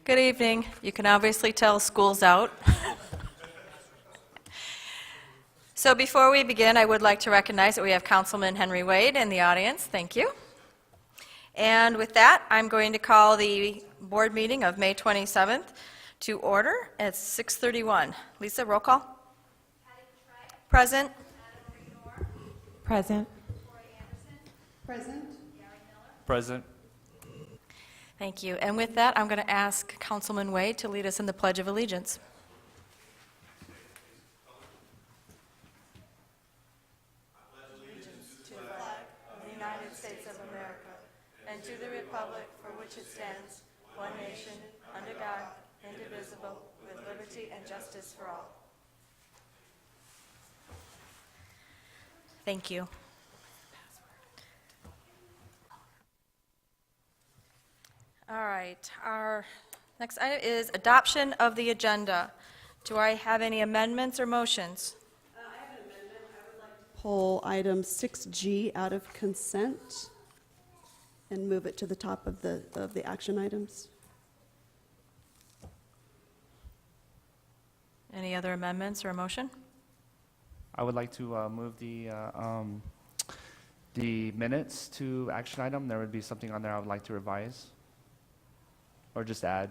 Good evening. You can obviously tell school's out. So before we begin, I would like to recognize that we have Councilman Henry Wade in the audience. Thank you. And with that, I'm going to call the board meeting of May 27th to order at 6:31. Lisa, roll call. Present. Present. Present. Present. Thank you. And with that, I'm going to ask Councilman Wade to lead us in the Pledge of Allegiance. United States of America, and to the republic for which it stands, one nation, under God, indivisible, with liberty and justice for all. Thank you. All right, our next item is adoption of the agenda. Do I have any amendments or motions? I have an amendment. I would like to pull item 6G out of consent and move it to the top of the action items. Any other amendments or a motion? I would like to move the minutes to action item. There would be something on there I would like to revise or just add.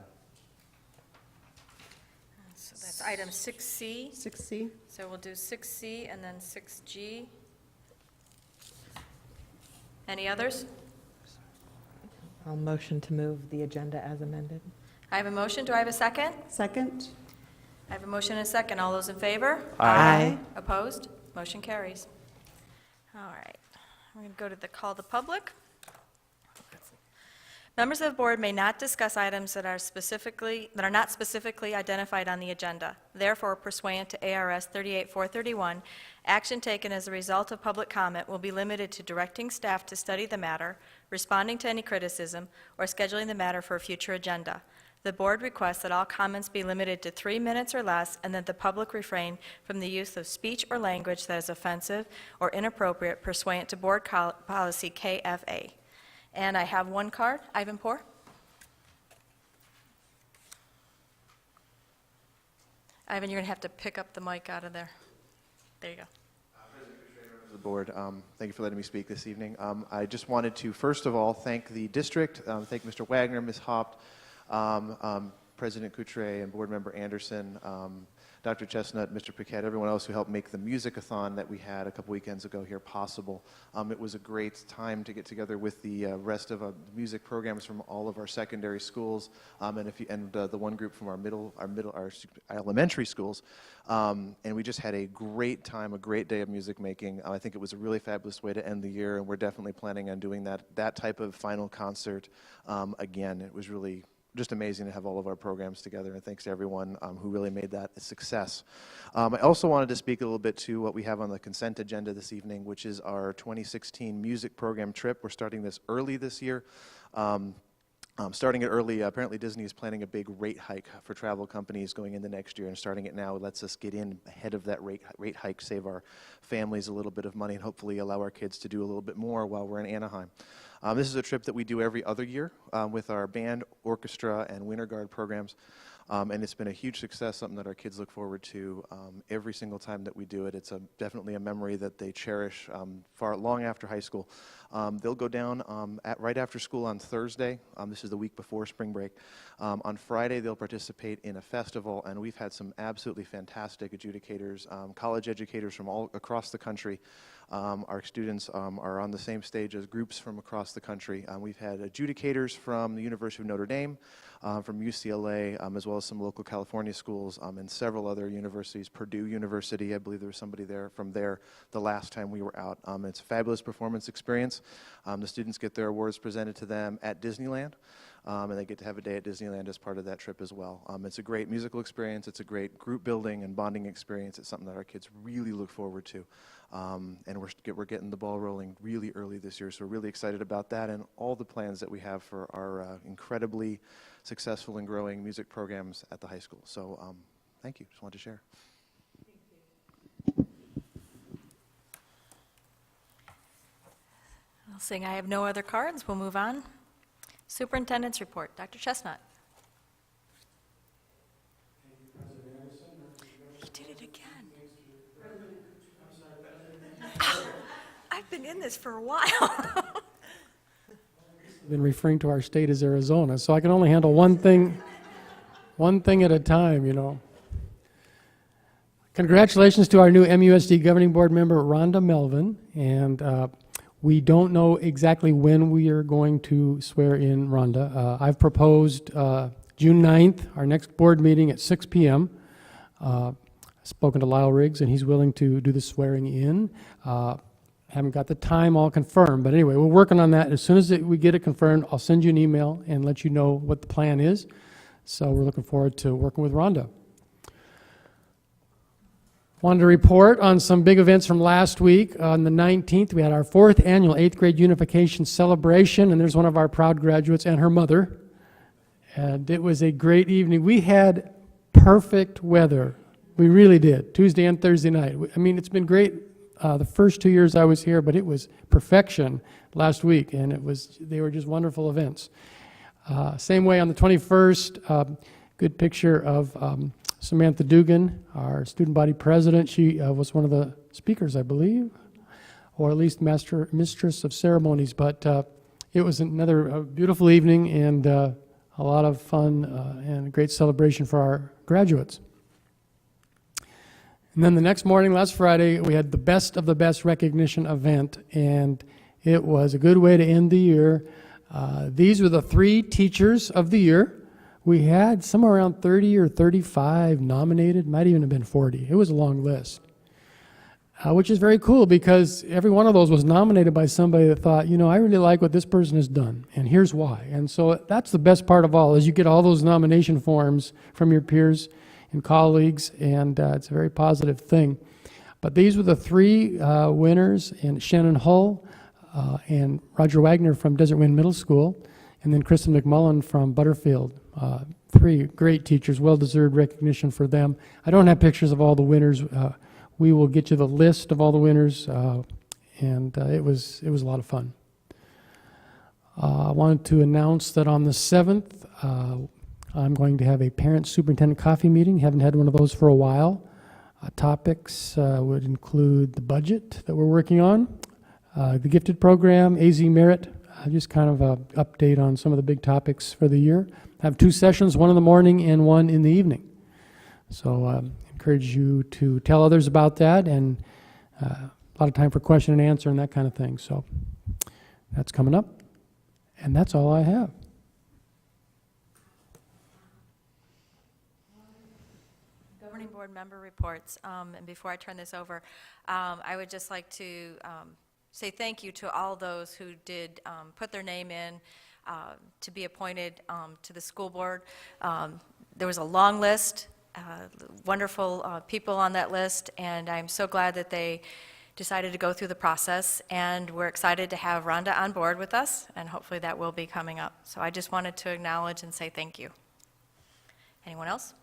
So that's item 6C. 6C. So we'll do 6C and then 6G. Any others? I'll motion to move the agenda as amended. I have a motion. Do I have a second? Second. I have a motion and a second. All those in favor? Aye. Opposed? Motion carries. All right. We're going to go to the call to public. Members of the board may not discuss items that are not specifically identified on the agenda. Therefore, pursuant to ARS 38431, action taken as a result of public comment will be limited to directing staff to study the matter, responding to any criticism, or scheduling the matter for a future agenda. The board requests that all comments be limited to 3 minutes or less, and that the public refrain from the use of speech or language that is offensive or inappropriate pursuant to board policy KFA. And I have one card. Ivan Poor. Ivan, you're going to have to pick up the mic out of there. There you go. The board, thank you for letting me speak this evening. I just wanted to, first of all, thank the district, thank Mr. Wagner, Ms. Haupt, President Coutre, and Board Member Anderson, Dr. Chestnut, Mr. Paquette, everyone else who helped make the music-a-thon that we had a couple weekends ago here possible. It was a great time to get together with the rest of the music programs from all of our secondary schools, and the one group from our elementary schools. And we just had a great time, a great day of music making. I think it was a really fabulous way to end the year, and we're definitely planning on doing that type of final concert again. It was really just amazing to have all of our programs together, and thanks to everyone who really made that a success. I also wanted to speak a little bit to what we have on the consent agenda this evening, which is our 2016 music program trip. We're starting this early this year. Starting it early, apparently Disney is planning a big rate hike for travel companies going into next year, and starting it now lets us get in ahead of that rate hike, save our families a little bit of money, and hopefully allow our kids to do a little bit more while we're in Anaheim. This is a trip that we do every other year with our band, orchestra, and Winter Guard programs. And it's been a huge success, something that our kids look forward to every single time that we do it. It's definitely a memory that they cherish far long after high school. They'll go down right after school on Thursday. This is the week before spring break. On Friday, they'll participate in a festival, and we've had some absolutely fantastic adjudicators, college educators from all across the country. Our students are on the same stage as groups from across the country. We've had adjudicators from the University of Notre Dame, from UCLA, as well as some local California schools, and several other universities. Purdue University, I believe there was somebody there from there the last time we were out. It's a fabulous performance experience. The students get their awards presented to them at Disneyland, and they get to have a day at Disneyland as part of that trip as well. It's a great musical experience. It's a great group building and bonding experience. It's something that our kids really look forward to. And we're getting the ball rolling really early this year, so we're really excited about that and all the plans that we have for our incredibly successful and growing music programs at the high school. So thank you. Just wanted to share. Seeing I have no other cards, we'll move on. Superintendent's report. Dr. Chestnut. been in this for a while. Been referring to our state as Arizona, so I can only handle one thing at a time, you know. Congratulations to our new MUSD Governing Board member, Rhonda Melvin, and we don't know exactly when we are going to swear in Rhonda. I've proposed June 9th, our next board meeting at 6 p.m. I've spoken to Lyle Riggs, and he's willing to do the swearing in. Haven't got the time all confirmed, but anyway, we're working on that. As soon as we get it confirmed, I'll send you an email and let you know what the plan is. So we're looking forward to working with Rhonda. Wanted to report on some big events from last week. On the 19th, we had our 4th annual 8th grade unification celebration, and there's one of our proud graduates and her mother. And it was a great evening. We had perfect weather. We really did, Tuesday and Thursday night. I mean, it's been great the first 2 years I was here, but it was perfection last week, and they were just wonderful events. Same way on the 21st, good picture of Samantha Dugan, our student body president. She was one of the speakers, I believe, or at least mistress of ceremonies, but it was another beautiful evening and a lot of fun and a great celebration for our graduates. And then the next morning, last Friday, we had the Best of the Best recognition event, and it was a good way to end the year. These were the 3 teachers of the year. We had somewhere around 30 or 35 nominated, might even have been 40. It was a long list, which is very cool because every one of those was nominated by somebody that thought, you know, I really like what this person has done, and here's why. And so that's the best part of all, is you get all those nomination forms from your peers and colleagues, and it's a very positive thing. But these were the 3 winners, and Shannon Hull and Roger Wagner from Desert Wind Middle School, and then Kristen McMullen from Butterfield. 3 great teachers, well-deserved recognition for them. I don't have pictures of all the winners. We will get you the list of all the winners, and it was a lot of fun. I wanted to announce that on the 7th, I'm going to have a parent superintendent coffee meeting. Haven't had one of those for a while. Topics would include the budget that we're working on, the gifted program, AZ Merit, just kind of an update on some of the big topics for the year. I have 2 sessions, one in the morning and one in the evening. So encourage you to tell others about that, and a lot of time for question and answer and that kind of thing. So that's coming up, and that's all I have. Governing Board member reports, and before I turn this over, I would just like to say thank you to all those who did put their name in to be appointed to the school board. There was a long list, wonderful people on that list, and I'm so glad that they decided to go through the process, and we're excited to have Rhonda on board with us, and hopefully that will be coming up. So I just wanted to acknowledge and say thank you. Anyone else?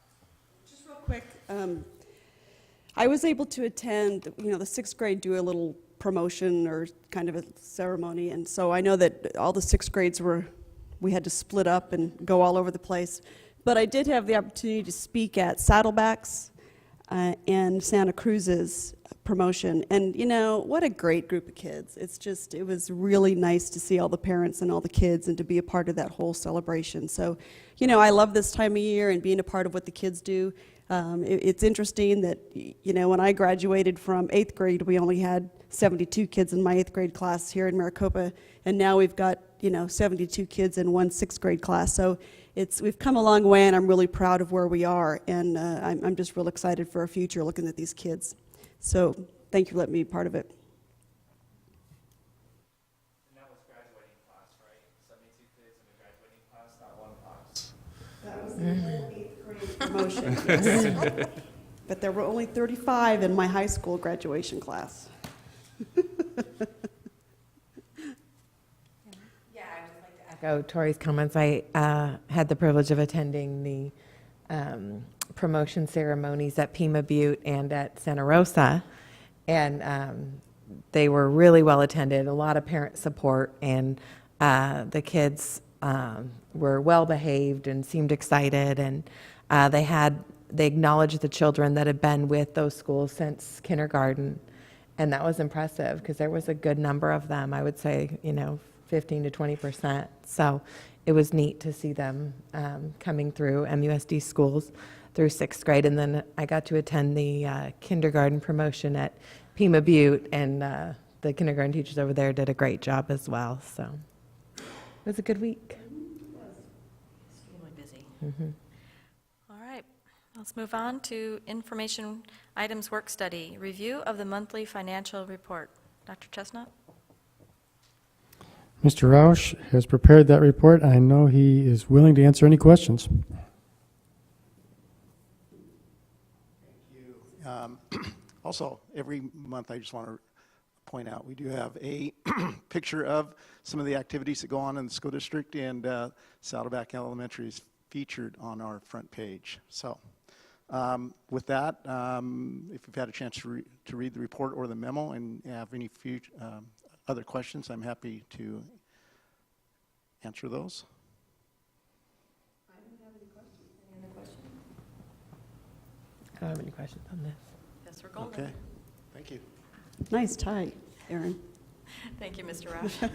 Just real quick, I was able to attend, the 6th grade do a little promotion or kind of a ceremony, and so I know that all the 6th grades we had to split up and go all over the place, but I did have the opportunity to speak at Saddleback's and Santa Cruz's promotion, and what a great group of kids. It was really nice to see all the parents and all the kids and to be a part of that whole celebration. So, I love this time of year and being a part of what the kids do. It's interesting that, when I graduated from 8th grade, we only had 72 kids in my 8th grade class here in Maricopa, and now we've got, 72 kids in one 6th grade class. So we've come a long way, and I'm really proud of where we are, and I'm just real excited for our future looking at these kids. So thank you for letting me be part of it. And that was graduating class, right? 72 kids in the graduating class, not one class. That was the whole 8th grade promotion, yes. But there were only 35 in my high school graduation class. Echo Tori's comments. I had the privilege of attending the promotion ceremonies at Pima Butte and at Santa Rosa, and they were really well attended, a lot of parent support, and the kids were well behaved and seemed excited, and they acknowledged the children that had been with those schools since kindergarten, And that was impressive because there was a good number of them, I would say, 15 to 20%. So it was neat to see them coming through MUSD schools through 6th grade. And then I got to attend the kindergarten promotion at Pima Butte, and the kindergarten teachers over there did a great job as well. So it was a good week. Extremely busy. All right, let's move on to information items work study, review of the monthly financial report. Dr. Chestnut? Mr. Roush has prepared that report. I know he is willing to answer any questions. Also, every month, I just want to point out, we do have a picture of some of the activities that go on in the school district, and Saddleback Elementary is featured on our front page. So with that, if you've had a chance to read the report or the memo and have any other questions, I'm happy to answer those. I don't have any questions on this. Yes, we're golden. Okay, thank you. Nice tie, Aaron. Thank you, Mr. Roush.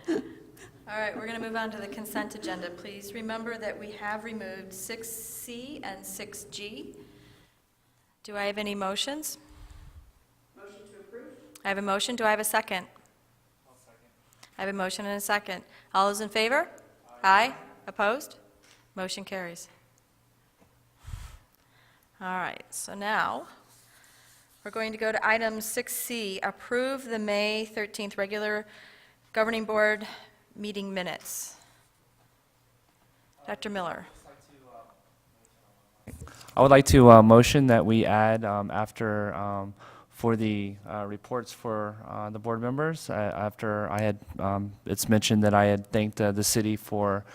All right, we're going to move on to the consent agenda. Please remember that we have removed 6C and 6G. Do I have any motions? Motion to approve. I have a motion. Do I have a second? I'll second. I have a motion and a second. All those in favor? Aye. Opposed? Motion carries. All right, so now we're going to go to item 6C, approve the May 13th regular governing board meeting minutes. Dr. Miller. I would like to motion that we add after for the reports for the board members, after I had, it's mentioned that I had thanked the city for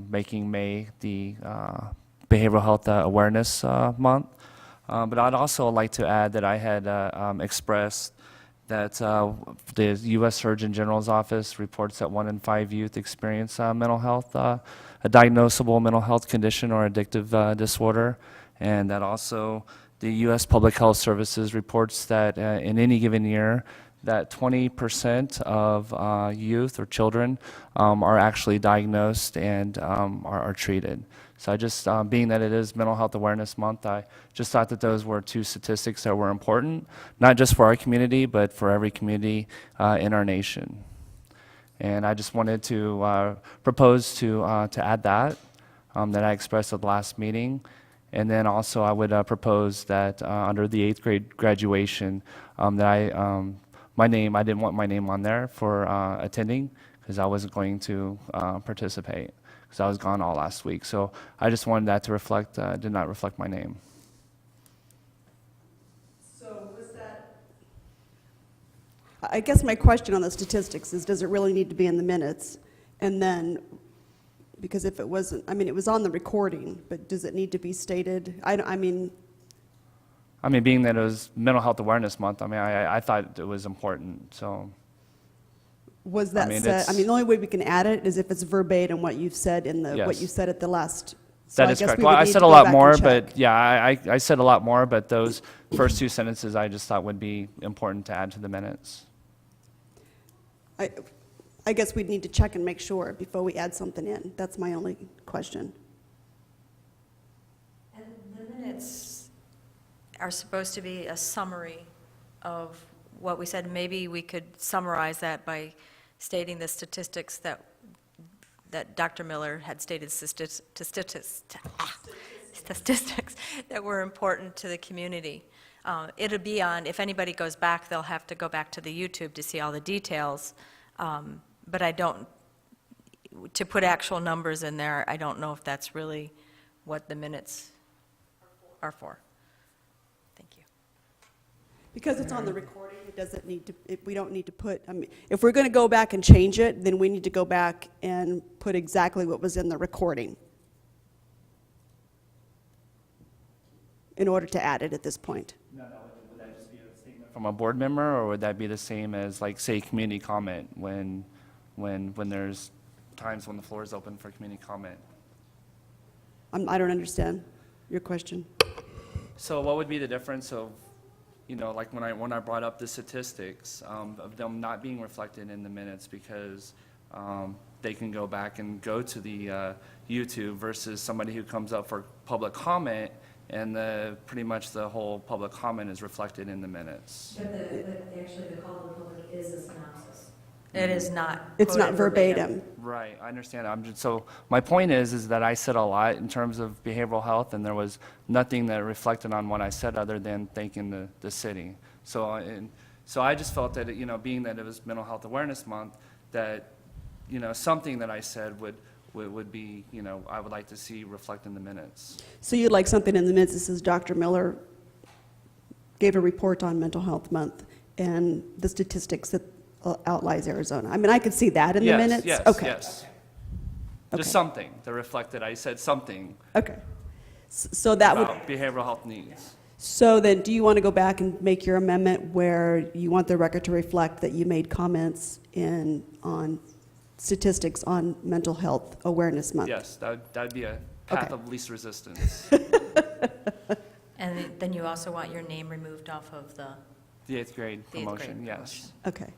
making May the Behavioral Health Awareness Month. But I'd also like to add that I had expressed that the U.S. Surgeon General's office reports that 1 in 5 youth experience mental health, a diagnosable mental health condition or addictive disorder, and that also the U.S. Public Health Services reports that in any given year, that 20% of youth or children are actually diagnosed and are treated. So I just, being that it is Mental Health Awareness Month, I just thought that those were 2 statistics that were important, not just for our community, but for every community in our nation. And I just wanted to propose to add that I expressed at the last meeting. And then also I would propose that under the 8th grade graduation, that I didn't want my name on there for attending, because I wasn't going to participate, because I was gone all last week. So I just wanted that to reflect, did not reflect my name. So was that? I guess my question on the statistics is, does it really need to be in the minutes? And then, because if it wasn't, I mean, it was on the recording, but does it need to be stated? I mean, being that it was Mental Health Awareness Month, I thought it was important, so. was that said? it's- The only way we can add it is if it's verbatim what you've said in the, what Yes. you said at the last. So That I is guess correct. we Well, would I need said to a go lot back more, and check. but yeah, I said a lot more, but those first 2 sentences I just thought would be important to add to the minutes. I guess we'd need to check and make sure before we add something in. That's my only question. And the minutes are supposed to be a summary of what we said. Maybe we could summarize that by stating the statistics that Dr. Miller had stated, statistics that were important to the community. It'll be on, if anybody goes back, they'll have to go back to the YouTube to see all the details. But I don't, to put actual numbers in there, I don't know if that's really what the minutes are for. Thank you. Because it's on the recording, it doesn't need to, we don't need to put, if we're going to go back and change it, then we need to go back and put exactly what was in the recording in order to add it at this point. No, would that just be a statement from a board member, or would that be the same as, like, say, community comment when there's times when the floor is open for community comment? I don't understand your question. So what would be the difference of like when I brought up the statistics of them not being reflected in the minutes because they can go back and go to the YouTube versus somebody who comes up for public comment and pretty much the whole public comment is reflected in the minutes. But actually, the call to the public is a synopsis. It is not It's not quoted verbatim. Right, I understand. So my point is that I said a lot in terms of behavioral health, and there was nothing that reflected on what I said other than thanking the city. So I just felt that, being that it was Mental Health Awareness Month, that, something that I said would be, I would like to see reflect in the minutes. So you'd like something in the minutes that says Dr. Miller gave a report on Mental Health Month and the statistics that outlines Arizona. I mean, I could see that in the minutes? Yes, Okay. yes. Okay. Just something that reflected, I said something Okay. So that would, about behavioral health needs. so then do you want to go back and make your amendment where you want the record to reflect that you made comments on statistics on Mental Health Awareness Month? Yes, that'd be a path Okay. of least resistance. And then you also want your name removed off of the The eighth grade the eighth grade promotion, yes. Okay.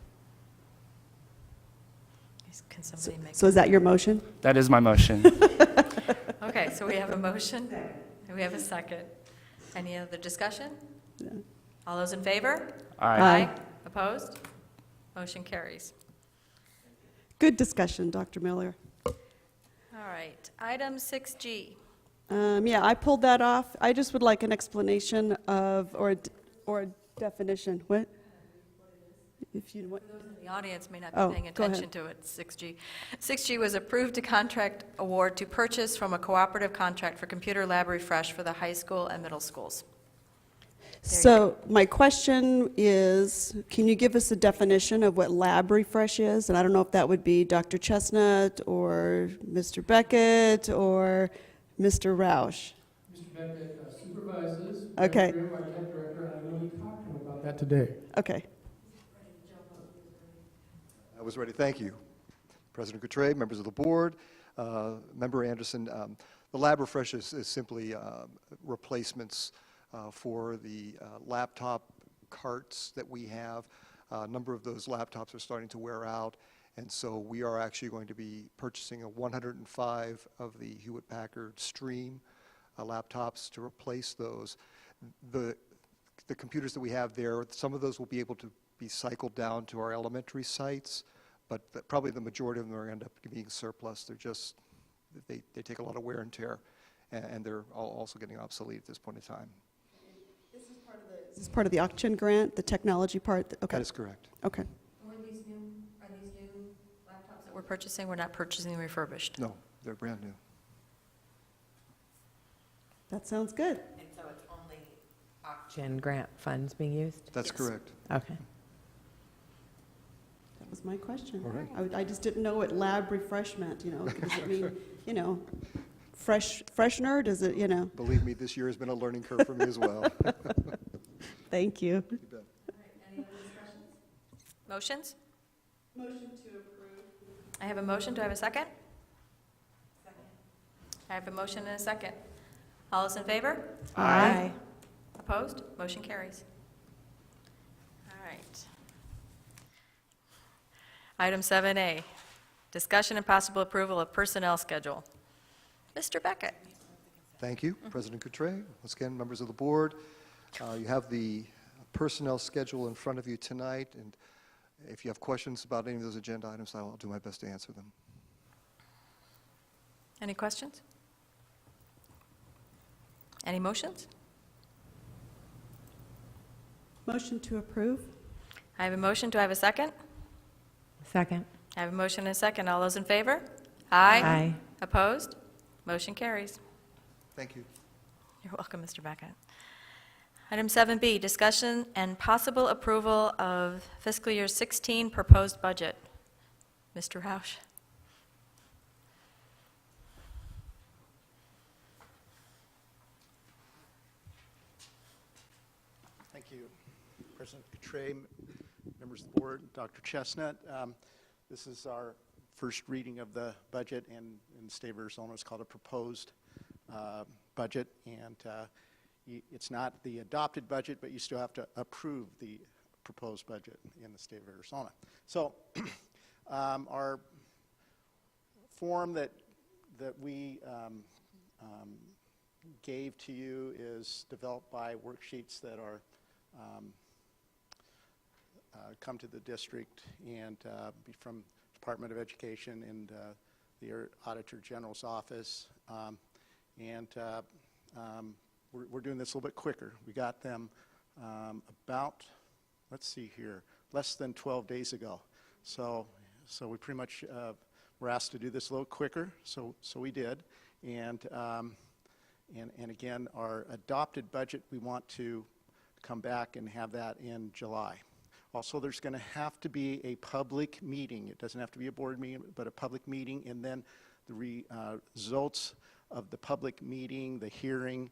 Can somebody make? So is that your motion? That is my motion. Okay, so we have a motion, and we have a second. Any other discussion? All those in favor? Aye. Opposed? Motion carries. Good discussion, Dr. Miller. All right, item 6G. Yeah, I pulled that off. I just would like an explanation of, or a definition. What? If you want. Those in the audience may not Oh, be paying go ahead. attention to it, 6G. 6G was approved to contract award to purchase from a cooperative contract for computer lab refresh for the high school and middle schools. So my question is, can you give us a definition of what lab refresh is? And I don't know if that would be Dr. Chestnut or Mr. Beckett or Mr. Roush. Mr. Beckett supervises. Okay. Our tech director, and I know we talked to him about that today. Okay. I was ready, thank you. President Coutray, members of the board, Member Anderson, the lab refresh is simply replacements for the laptop carts that we have. A number of those laptops are starting to wear out, and so we are actually going to be purchasing 105 of the Hewlett-Packard Stream laptops to replace those. The computers that we have there, some of those will be able to be cycled down to our elementary sites, but probably the majority of them are end up being surplus. They're just, they take a lot of wear and tear, and they're also getting obsolete at this point in time. Is this part of the auction grant, the technology part? Okay. That is correct. Okay. Are these new laptops that we're purchasing? We're not purchasing refurbished. No, they're brand new. That sounds good. And so it's only auction grant funds being used? That's Yes. correct. Okay. That was my question. All right. I just didn't know what lab refreshment, does it mean, freshener, does it, Believe me, this year has been a learning curve for me as well. Thank you. You bet. Motions? Motion to approve. I have a motion. Do I have a second? Second. I have a motion and a second. All those in favor? Aye. Opposed? Motion carries. All right. Item 7A, discussion and possible approval of personnel schedule. Mr. Beckett. Thank you, President Coutray. Once again, members of the board, you have the personnel schedule in front of you tonight, and if you have questions about any of those agenda items, I'll do my best to answer them. Any questions? Any motions? Motion to approve. I have a motion. Do I have a second? Second. I have a motion and a second. All those in favor? Aye. Opposed? Motion carries. Thank you. You're welcome, Mr. Beckett. Item 7B, discussion and possible approval of fiscal year 16 proposed budget. Mr. Roush. Thank you, President Coutray, members of the board, Dr. Chestnut. This is our first reading of the budget, and in the state of Arizona, it's called a proposed budget. And it's not the adopted budget, but you still have to approve the proposed budget in the state of Arizona. So our form that we gave to you is developed by worksheets that are come to the district and be from Department of Education and the Auditor General's office. We're doing this a little bit quicker. We got them about, let's see here, less than 12 days ago. So we pretty much were asked to do this a little quicker, so we did. And again, our adopted budget, we want to come back and have that in July. Also, there's going to have to be a public meeting. It doesn't have to be a board meeting, but a public meeting, and then the results of the public meeting, the hearing,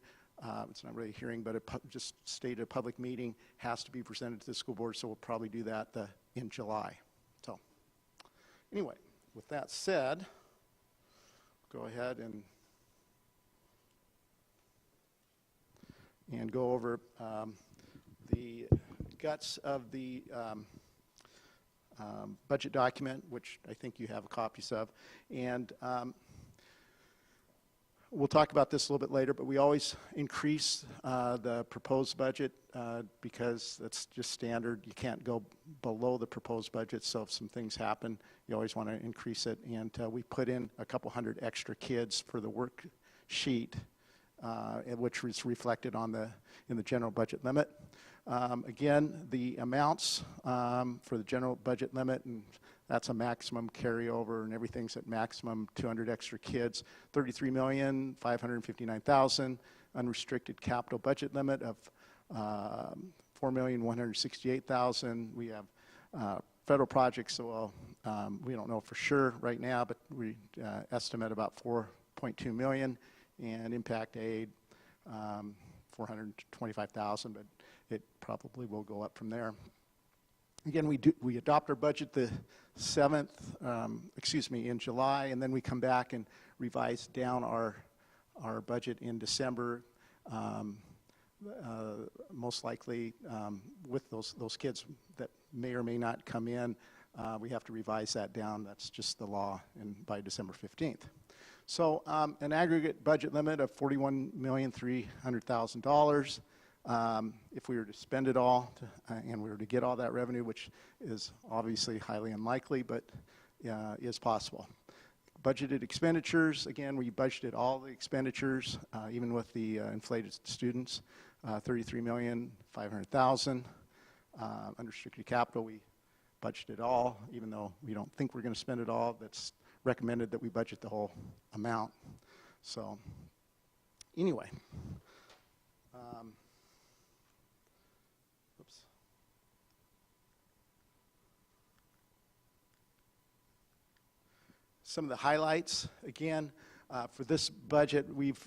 it's not really a hearing, but just stated a public meeting has to be presented to the school board, so we'll probably do that in July. So anyway, with that said, go ahead and go over the guts of the budget document, which I think you have copies of. And we'll talk about this a little bit later, but we always increase the proposed budget because that's just standard. You can't go below the proposed budget, so if some things happen, you always want to increase it. And we put in a couple hundred extra kids for the worksheet, which was reflected in the general budget limit. Again, the amounts for the general budget limit, and that's a maximum carryover, and everything's at maximum 200 extra kids, $33,559,000, unrestricted capital budget limit of $4,168,000. We have federal projects, so we don't know for sure right now, but we estimate about $4.2 million, and impact aid $425,000, but it probably will go up from there. Again, we adopt our budget the 7th, in July, and then we come back and revise down our budget in December. Most likely, with those kids that may or may not come in, we have to revise that down. That's just the law, and by December 15th. So an aggregate budget limit of $41,300,000. If we were to spend it all and we were to get all that revenue, which is obviously highly unlikely, but is possible. Budgeted expenditures, again, we budgeted all the expenditures, even with the inflated students, $33,500,000. Unrestricted capital, we budgeted all, even though we don't think we're going to spend it all. That's recommended that we budget the whole amount. So anyway. Oops. Some of the highlights, again, for this budget, we've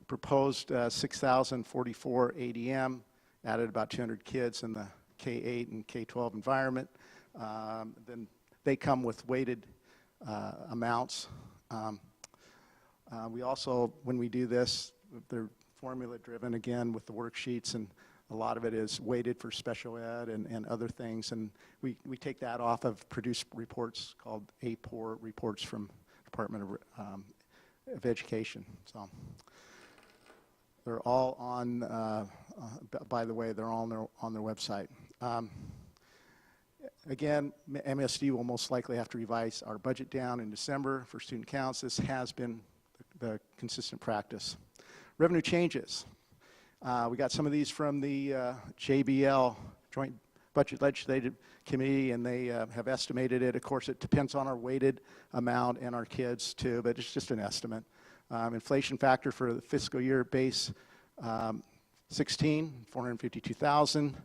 proposed 6,044 ADM, added about 200 kids in the K-8 and K-12 environment. Then they come with weighted amounts. We also, when we do this, they're formula driven again with the worksheets, and a lot of it is weighted for special ed and other things, and we take that off of produced reports called APOR reports from Department of Education. So they're all on, by the way, they're all on their website. Again, MSD will most likely have to revise our budget down in December for student counts. This has been the consistent practice. Revenue changes. We got some of these from the JBL, Joint Budget Legislative Committee, and they have estimated it. Of course, it depends on our weighted amount and our kids too, but it's just an estimate. Inflation factor for the fiscal year base 16, 452,000.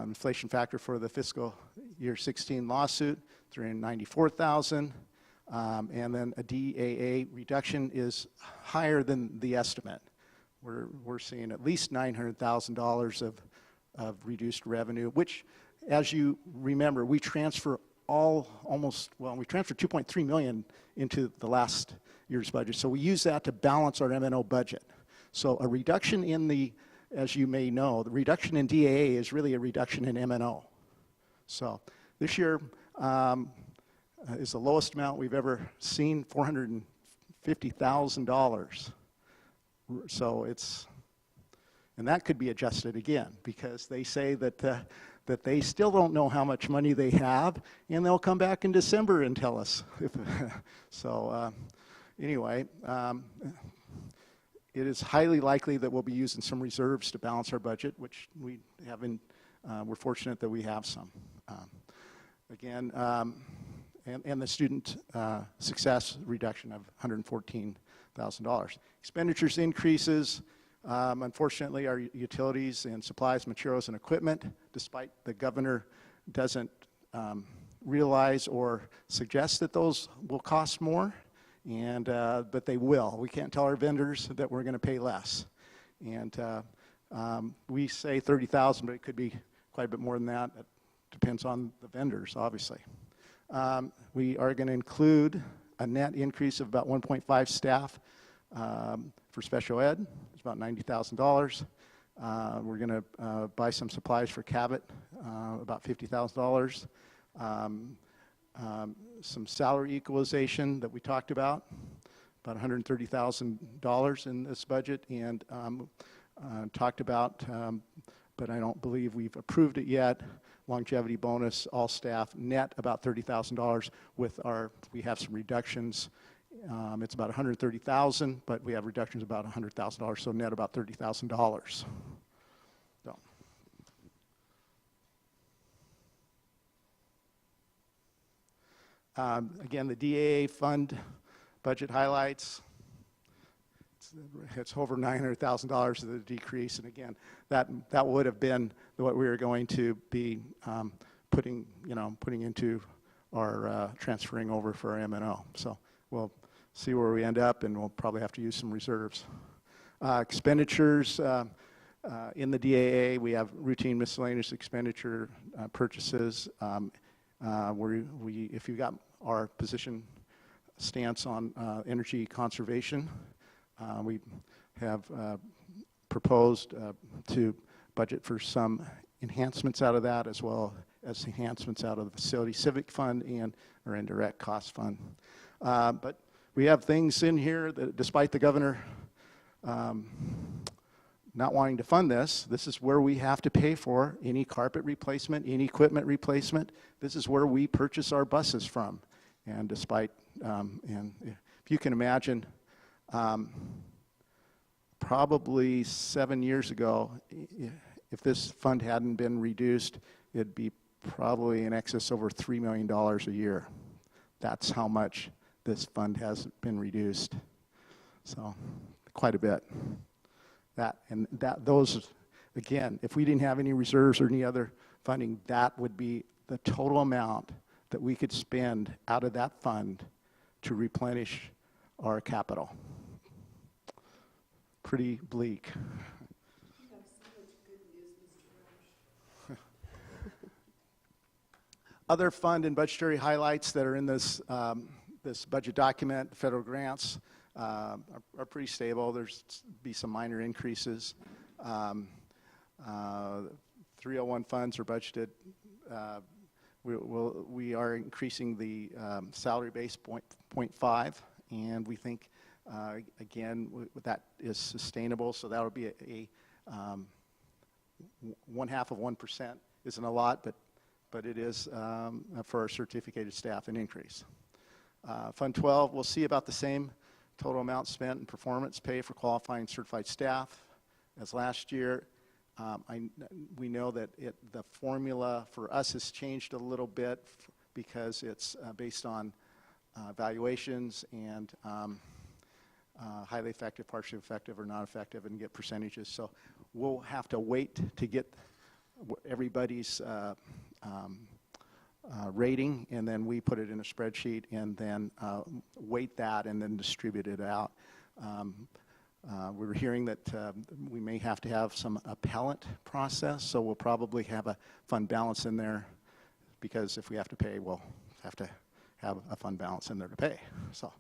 Inflation factor for the fiscal year 16 lawsuit, 394,000. And then a DAA reduction is higher than the estimate. We're seeing at least $900,000 of reduced revenue, which, as you remember, we transfer we transfer $2.3 million into the last year's budget. So we use that to balance our M&O budget. So a reduction in the, as you may know, the reduction in DAA is really a reduction in M&O. So this year is the lowest amount we've ever seen, $450,000. So it's, and that could be adjusted again, because they say that that they still don't know how much money they have, and they'll come back in December and tell us. So anyway, it is highly likely that we'll be using some reserves to balance our budget, which we haven't. We're fortunate that we have some. Again, and the student success reduction of $114,000. Expenditures increases. Unfortunately, our utilities and supplies, materials, and equipment, despite the governor doesn't realize or suggest that those will cost more, and but they will. We can't tell our vendors that we're going to pay less. And we say $30,000, but it could be quite a bit more than that. It depends on the vendors, obviously. We are going to include a net increase of about 1.5 staff for special ed. It's about $90,000. We're going to buy some supplies for Cabot, about $50,000. Some salary equalization that we talked about $130,000 in this budget, and talked about, but I don't believe we've approved it yet. Longevity bonus, all staff, net about $30,000. With our, we have some reductions. It's about $130,000, but we have reductions about $100,000, so net about $30,000. So. Again, the DAA fund budget highlights. It's over $900,000 of the decrease, and again, that would have been what we were going to be putting into our transferring over for our M&O. So we'll see where we end up, and we'll probably have to use some reserves. Expenditures in the DAA, we have routine miscellaneous expenditure purchases. If you got our position stance on energy conservation, we have proposed to budget for some enhancements out of that, as well as enhancements out of the facility civic fund and our indirect cost fund. But we have things in here that, despite the governor not wanting to fund this, this is where we have to pay for any carpet replacement, any equipment replacement. This is where we purchase our buses from. And despite, and if you can imagine, probably 7 years ago, if this fund hadn't been reduced, it'd be probably in excess over $3 million a year. That's how much this fund has been reduced. So quite a bit. Those, again, if we didn't have any reserves or any other funding, that would be the total amount that we could spend out of that fund to replenish our capital. Pretty bleak. You have so much good news, Mr. Other fund and budgetary highlights that are in this this budget document, federal grants are pretty stable. There's be some minor increases. 301 funds are budgeted. We are increasing the salary base 0.5, and we think again that is sustainable. So that would be a 0.5% isn't a lot, but it is for our certificated staff an increase. Fund 12, we'll see about the same total amount spent in performance pay for qualifying certified staff as last year. We know that the formula for us has changed a little bit because it's based on valuations and highly effective, partially effective, or not effective, and get percentages. So we'll have to wait to get everybody's rating, and then we put it in a spreadsheet, and then weight that, and then distribute it out. We were hearing that we may have to have some appellant process, so we'll probably have a fund balance in there, because if we have to pay, we'll have to have a fund balance in there to pay. So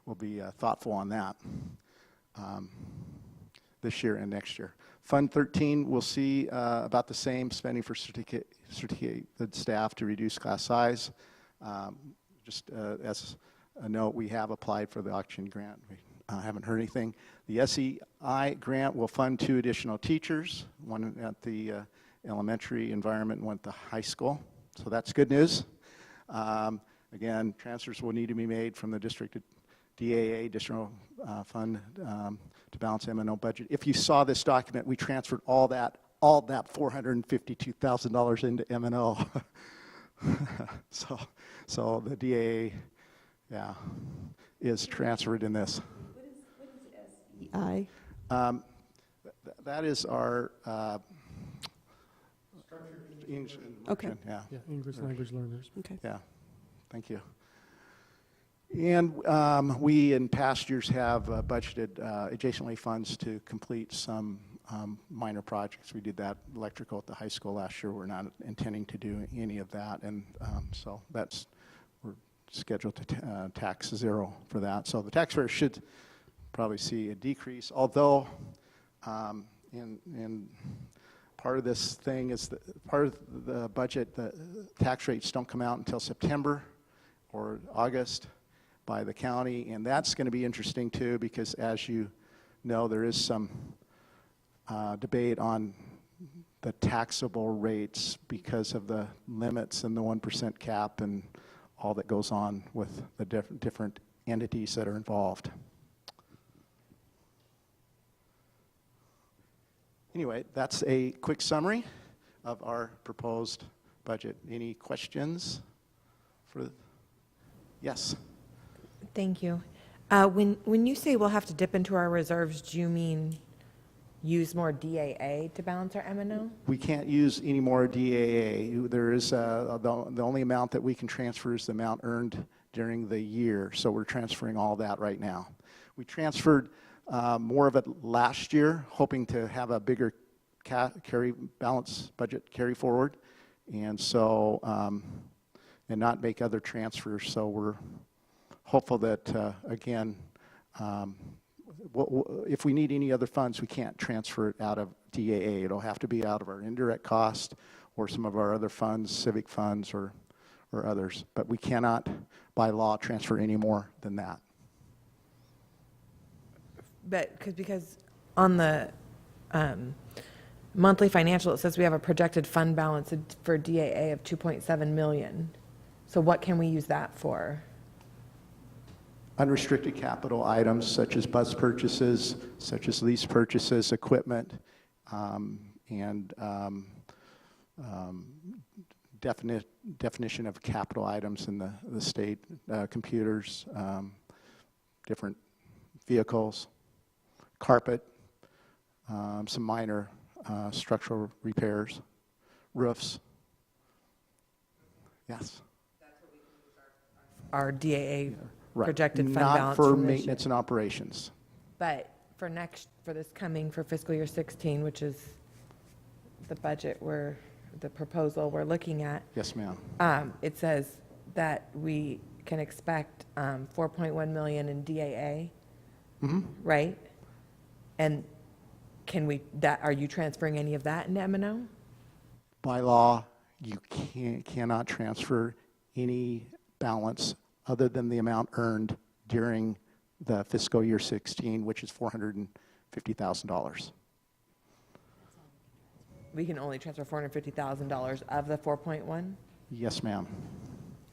we'll be thoughtful on that. this year and next year. Fund 13, we'll see about the same spending for certificated staff to reduce class size. Just as a note, we have applied for the auction grant. We haven't heard anything. The SEI grant will fund 2 additional teachers, one at the elementary environment and one at the high school. So that's good news. Again, transfers will need to be made from the district DAA, additional fund, to balance M&O budget. If you saw this document, we transferred all that $452,000 into M&O. So the DAA, yeah, is transferred in this. I. That is our English. Okay. Yeah. Yeah, English language learners. Okay. Yeah. Thank you. And we, in past years, have budgeted adjacently funds to complete some minor projects. We did that electrical at the high school last year. We're not intending to do any of that, and so we're scheduled to tax 0 for that. So the taxpayer should probably see a decrease, although in part of this thing is that part of the budget, the tax rates don't come out until September or August by the county, and that's going to be interesting too, because as you know, there is some debate on the taxable rates because of the limits and the 1% cap and all that goes on with the different entities that are involved. Anyway, that's a quick summary of our proposed budget. Any questions? Yes. Thank you. When you say we'll have to dip into our reserves, do you mean use more DAA to balance our M&O? We can't use any more DAA. There is the only amount that we can transfer is the amount earned during the year. So we're transferring all that right now. We transferred more of it last year, hoping to have a bigger balance budget carry forward, and so and not make other transfers. So we're hopeful that again, if we need any other funds, we can't transfer it out of DAA. It'll have to be out of our indirect cost or some of our other funds, civic funds or others. But we cannot, by law, transfer any more than that. But because on the monthly financial, it says we have a projected fund balance for DAA of 2.7 million. So what can we use that for? Unrestricted capital items such as bus purchases, such as lease purchases, equipment, and definition of capital items in the state, computers, different vehicles, carpet, some minor structural repairs, roofs. Yes. Our DAA Right. projected fund Not balance for from this year. maintenance and operations. But for for fiscal year 16, which is the budget the proposal we're looking at, Yes, ma'am. it says that we can expect 4.1 million in DAA, right? And are you transferring any of that into M&O? By law, you cannot transfer any balance other than the amount earned during the fiscal year 16, which is $450,000. We can only transfer $450,000 of the 4.1? Yes, ma'am.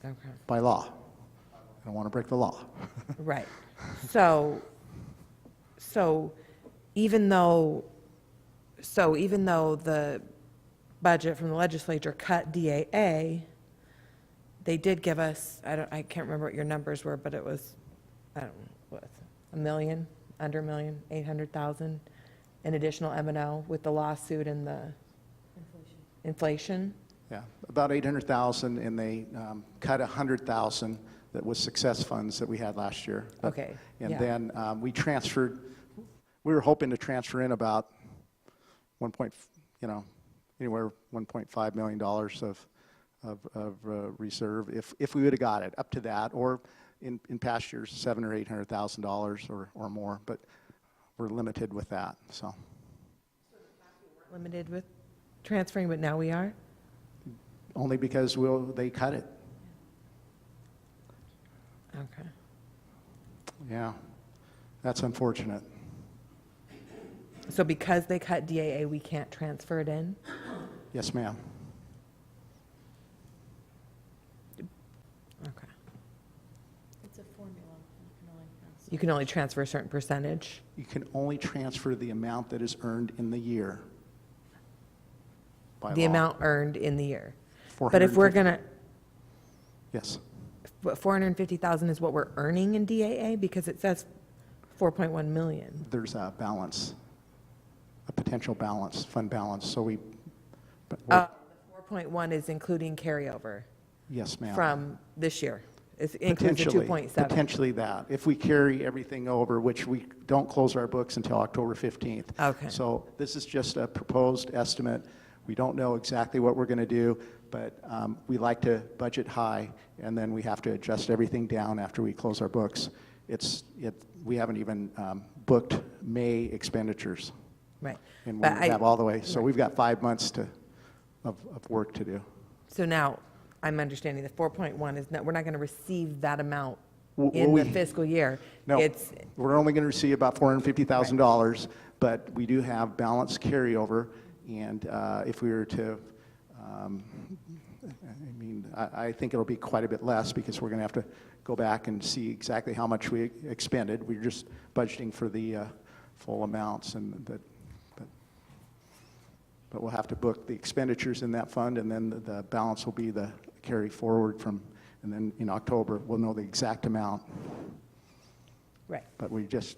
Okay. By law. I don't want to break the law. Right. So even though the budget from the legislature cut DAA, they did give us, I can't remember what your numbers were, but it was, I don't know, what, $1 million, under $1 million, 800,000 in additional M&O with the lawsuit and the inflation. Yeah, about 800,000, and they cut 100,000 that was success funds that we had last year. Okay. And yeah. then we were hoping to transfer in about anywhere $1.5 million of reserve if we would have got it up to that, or in past years $700,000 or $800,000 or more. But we're limited with that, so. Limited with transferring, but now we are? Only because they cut it. Okay. Yeah, that's unfortunate. So because they cut DAA, we can't transfer it in? Yes, ma'am. Okay. It's a formula. You can only transfer a certain percentage? You can only transfer the amount that is earned in the year by The law. amount earned in the year. But if we're 450 gonna, Yes, what, 450,000 is what we're earning in DAA? Because it says 4.1 million. there's a balance, a potential balance, fund balance, so we, but 4.1 is including carryover yes, ma'am. from this year. It includes the Potentially, 2.7. potentially that. If we carry everything over, which we don't close our books until October 15th. Okay. So this is just a proposed estimate. We don't know exactly what we're going to do, but we like to budget high, and then we have to adjust everything down after we close our books. We haven't even booked May expenditures, Right. and we But have all the way. So we've got 5 months of work to do. So now, I'm understanding the 4.1 is not, we're not going to receive that amount Well, in we- the fiscal year. No, It's, we're only going to receive about $450,000, but we do have balance carryover, and if we were to, I think it'll be quite a bit less, because we're going to have to go back and see exactly how much we expended. We're just budgeting for the full amounts, but we'll have to book the expenditures in that fund, and then the balance will be the carry forward from, and then in October, we'll know the exact amount. right. But we just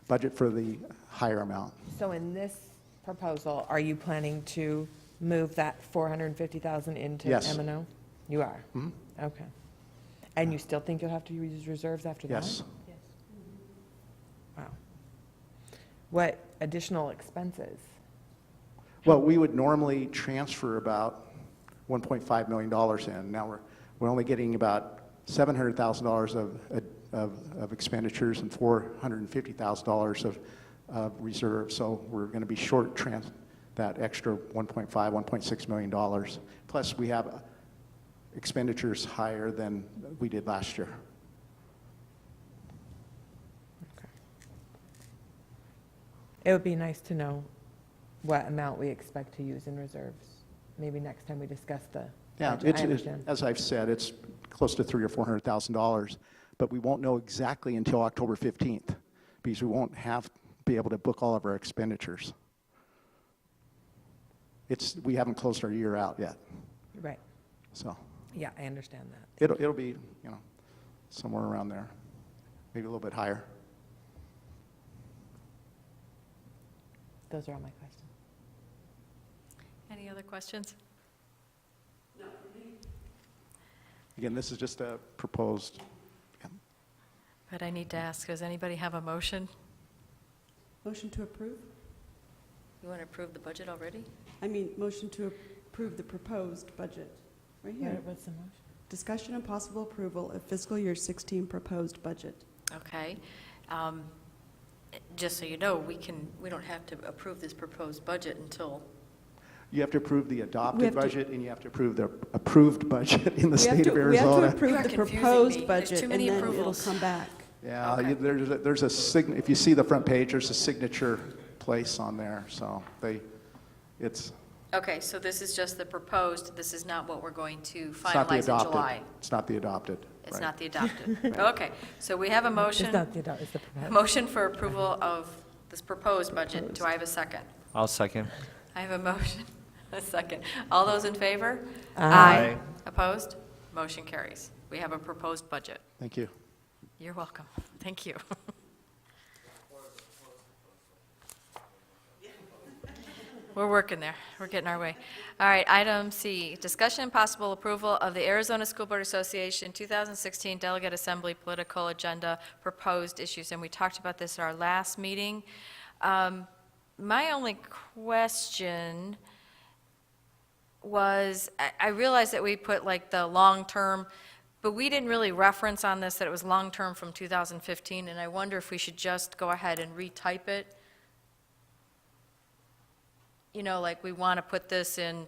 budget for the higher amount. So in this proposal, are you planning to move that 450,000 into Yes. M&O? You are? Mhm. Okay. And you still think you'll have to use reserves after that? Yes. Wow. What additional expenses? Well, we would normally transfer about $1.5 million in. Now we're only getting about $700,000 of expenditures and $450,000 of reserves. So we're going to be short that extra $1.5, $1.6 million. Plus, we have expenditures higher than we did last year. It would be nice to know what amount we expect to use in reserves. Maybe next time we discuss the Yeah, budget. I understand. as I've said, it's close to $300,000 or $400,000, but we won't know exactly until October 15th, because we won't be able to book all of our expenditures. We haven't closed our year out yet, Right. so Yeah, I understand that. it'll be, somewhere around there, maybe a little bit higher. Those are all my questions. Any other questions? Again, this is just a proposed, But I need to ask, does anybody have a motion? Motion to approve? You want to approve the budget already? I mean, motion to approve the proposed budget, right here. What's the motion? Discussion and possible approval of fiscal year 16 proposed budget. Okay. Just so you know, we don't have to approve this proposed budget until, you have to approve the We adopted have to- budget, and you have to approve the approved budget in the state of We have Arizona. to approve You are the confusing me. proposed There's budget, too and many then it'll approvals. come back. Yeah, Okay. there's a if you see the front page, there's a signature place on there, so it's okay, so this is just the proposed, this is not what we're going to it's not the finalize in adopted. July? It's not the adopted. It's right. not the adopted? Okay, so we have a It's motion, not the adult, it's the proposed. motion for approval of this proposed budget. Do I have a second? I'll second. I have a motion, a second. All those in favor? Aye. Opposed? Motion carries. We have a proposed budget. Thank you. You're welcome. Thank you. We're working there. We're getting our way. All right, item C, discussion and possible approval of the Arizona School Board Association 2016 Delegate Assembly Political Agenda Proposed Issues, and we talked about this at our last meeting. My only question was, I realized that we put like the long-term But we didn't really reference on this that it was long-term from 2015, and I wonder if we should just go ahead and retype it. You know, like we want to put this in,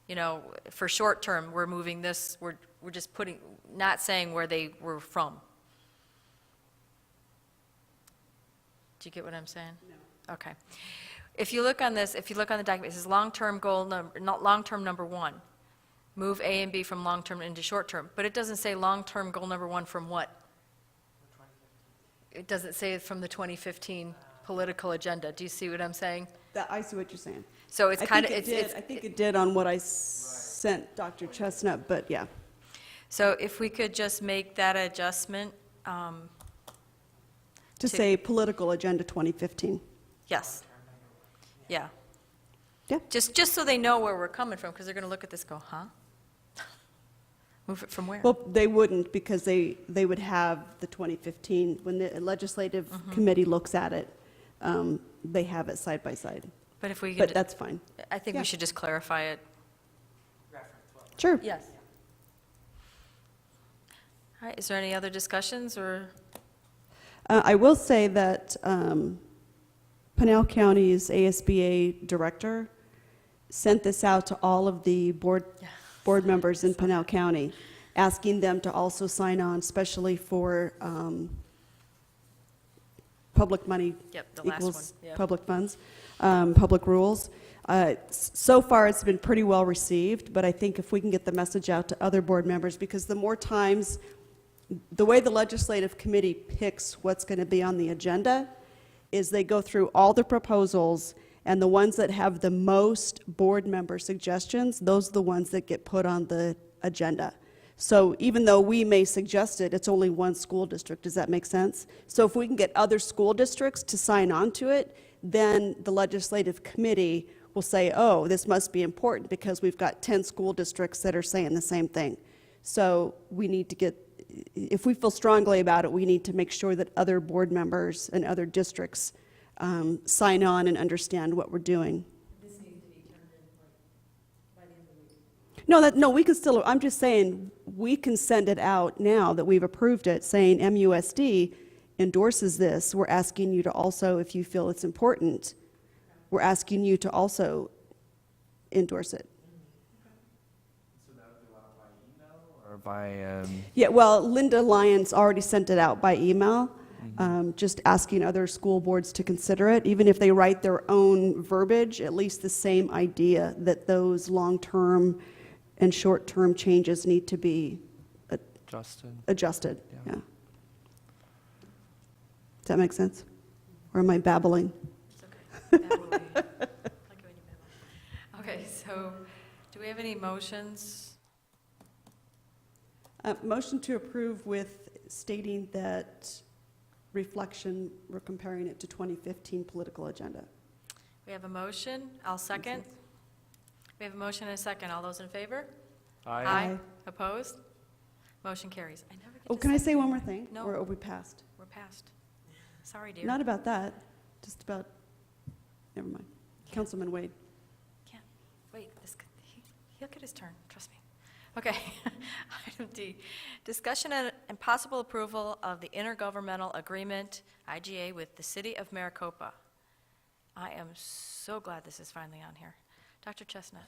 you know, for short-term, we're moving this, we're just putting, not saying where they were from. Do you get what I'm saying? No. Okay. If you look on this, if you look on the document, it says long-term goal number, not long-term number 1. Move A and B from long-term into short-term. But it doesn't say long-term goal number 1 from what? It doesn't say it from the 2015 political agenda. Do you see what I'm saying? I see what you're saying. So it's kind of, I think it did on what I sent Dr. Chestnut, but yeah. So if we could just make that adjustment, To say political agenda 2015. yes. Yeah. Yeah. Just so they know where we're coming from, because they're going to look at this and go, huh? Move it from where? Well, they wouldn't, because they would have the 2015, when the legislative committee looks at it, they have it side by side. But if we But could, that's fine. I think yeah. we should just clarify it. Sure. Yes. All right, is there any other discussions, or? I will say that Pinal County's ASBA director sent this out to all of the board members in Pinal County, asking them to also sign on, especially for public money Yep, the last equals one, yeah. public funds, public rules. So far, it's been pretty well received, but I think if we can get the message out to other board members, because the more times, the way the legislative committee picks what's going to be on the agenda is they go through all the proposals, and the ones that have the most board member suggestions, those are the ones that get put on the agenda. So even though we may suggest it, it's only one school district. Does that make sense? So if we can get other school districts to sign on to it, then the legislative committee will say, oh, this must be important because we've got 10 school districts that are saying the same thing. So we need to get, if we feel strongly about it, we need to make sure that other board members and other districts sign on and understand what we're doing. This needs to be turned in like by the end of the week. No, we can still, I'm just saying, we can send it out now that we've approved it, saying MUSD endorses this. We're asking you to also, if you feel it's important, we're asking you to also endorse it. So that would go out by email or by, Yeah, well, Linda Lyons already sent it out by email, just asking other school boards to consider it. Even if they write their own verbiage, at least the same idea that those long-term and short-term changes need to be Justin? adjusted. Yeah. Yeah. Does that make sense? Or am I babbling? It's okay. Babble away. I like it when you babble. Okay, so do we have any motions? Motion to approve with stating that reflection, we're comparing it to 2015 political agenda. We have a motion. I'll second. We have a motion and a second. All those in favor? Aye. Opposed? Motion carries. I never get Oh, to can I say- say one more thing? No. Or are we passed? We're passed. Sorry, dear. Not about that, just about, never mind. Councilman Wade. Can't, wait, he'll get his turn, trust me. Okay, item D, discussion and possible approval of the intergovernmental agreement, IGA, with the city of Maricopa. I am so glad this is finally on here. Dr. Chestnut.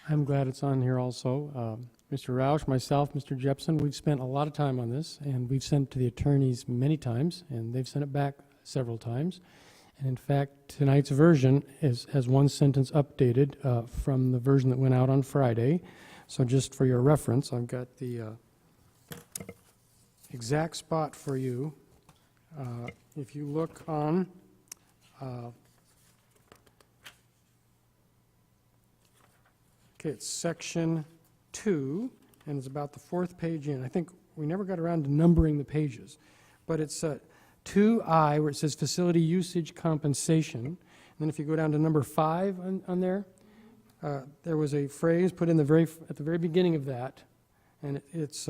I'm glad it's on here also. Mr. Roush, myself, Mr. Jepson, we've spent a lot of time on this, and we've sent it to the attorneys many times, and they've sent it back several times. And in fact, tonight's version has one sentence updated from the version that went out on Friday. So just for your reference, I've got the exact spot for you. If you look on okay, it's section 2, and it's about the 4th page in. I think we never got around to numbering the pages, but it's 2I, where it says facility usage compensation. And then if you go down to number 5 on there, there was a phrase put in at the very beginning of that, and it's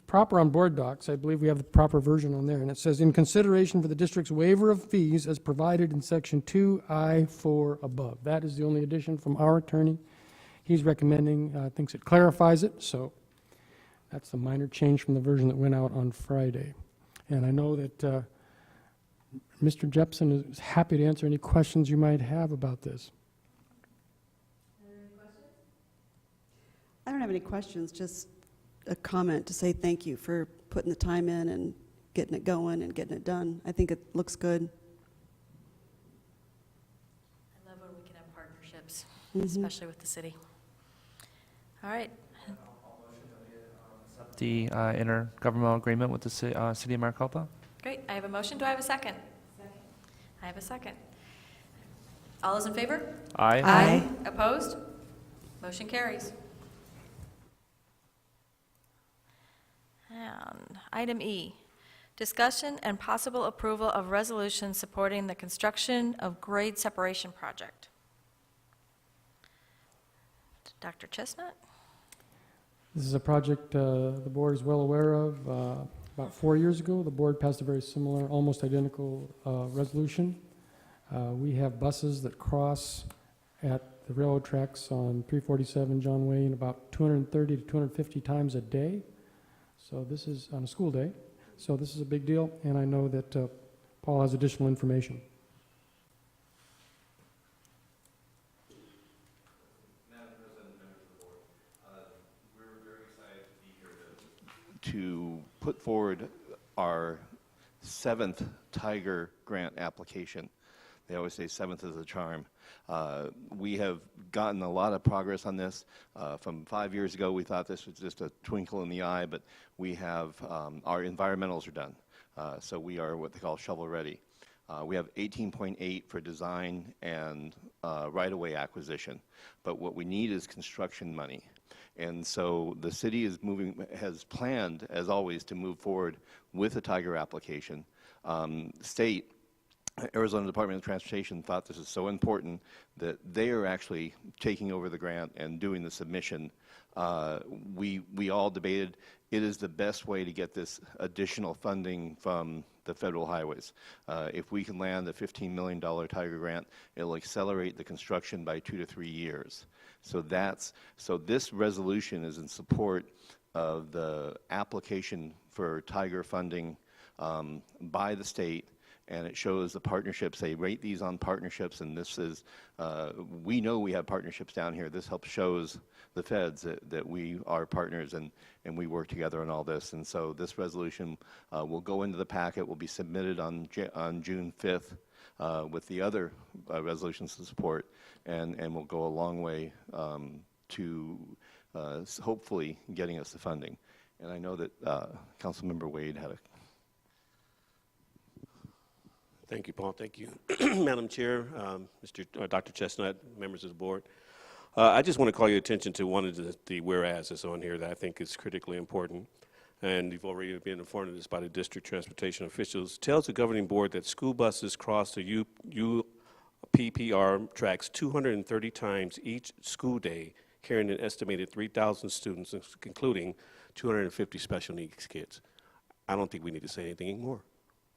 proper on board docs. I believe we have the proper version on there, and it says, in consideration for the district's waiver of fees as provided in section 2I4 above. That is the only addition from our attorney. He's recommending, thinks it clarifies it, so That's a minor change from the version that went out on Friday. And I know that Mr. Jepson is happy to answer any questions you might have about this. I don't have any questions, just a comment to say thank you for putting the time in and getting it going and getting it done. I think it looks good. I love when we can have partnerships, Mhm. especially with the city. All right. The intergovernmental agreement with the city of Maricopa. Great, I have a motion. Do I have a second? Second. I have a second. All those in favor? Aye. Opposed? Motion carries. And item E, discussion and possible approval of resolution supporting the construction of grade separation project. Dr. Chestnut? This is a project the board is well aware of. About 4 years ago, the board passed a very similar, almost identical resolution. We have buses that cross at the railroad tracks on 347 John Wayne about 230 to 250 times a day. So this is on a school day. So this is a big deal, and I know that Paul has additional information. To put forward our 7th Tiger Grant application. They always say 7th is a charm. We have gotten a lot of progress on this. From 5 years ago, we thought this was just a twinkle in the eye, but we have, our environmentals are done. So we are what they call shovel ready. We have 18.8 for design and right-of-way acquisition. But what we need is construction money. And so the city is has planned, as always, to move forward with a Tiger application. State, Arizona Department of Transportation thought this is so important that they are actually taking over the grant and doing the submission. We all debated it is the best way to get this additional funding from the federal highways. If we can land a $15 million Tiger grant, it'll accelerate the construction by 2 to 3 years. So this resolution is in support of the application for Tiger funding by the state, and it shows the partnerships. They rate these on partnerships, and this is, we know we have partnerships down here. This helps shows the feds that we are partners and we work together on all this. And so this resolution will go into the packet, will be submitted on June 5th with the other resolutions to support, and will go a long way to hopefully getting us the funding. And I know that Councilmember Wade had a Thank you, Paul. Thank you, Madam Chair, Dr. Chestnut, members of the board. I just want to call your attention to one of the whereases on here that I think is critically important, and you've already been informed of this by the district transportation officials. Tells the governing board that school buses cross the UPPR tracks 230 times each school day, carrying an estimated 3,000 students, including 250 special needs kids. I don't think we need to say anything more.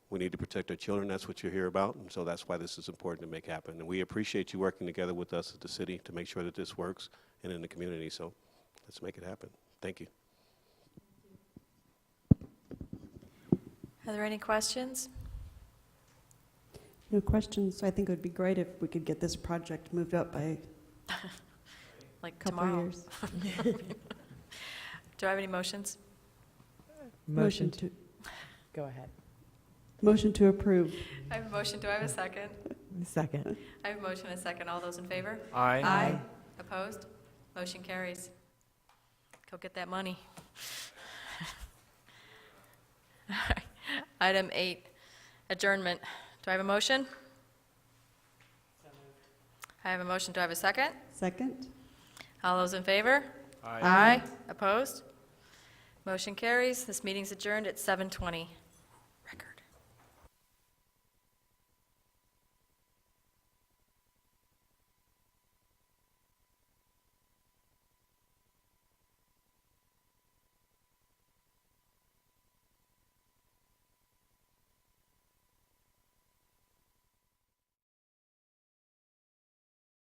We need to protect our children. That's what you're here about, and so that's why this is important to make happen. And we appreciate you working together with us at the city to make sure that this works and in the community, so let's make it happen. Thank you. Are there any questions? No questions. I think it would be great if we could get this project moved up by Like a couple tomorrow? years. Do I have any motions? Motion to, go ahead. Motion to approve. I have a motion. Do I have a second? Second. I have a motion and a second. All those in favor? Aye. Opposed? Motion carries. Go get that money. All right. Item 8, adjournment. Do I have a motion? I have a motion. Do I have a second? Second. All those in favor? Aye. Opposed? Motion carries. This meeting's adjourned at 7:20.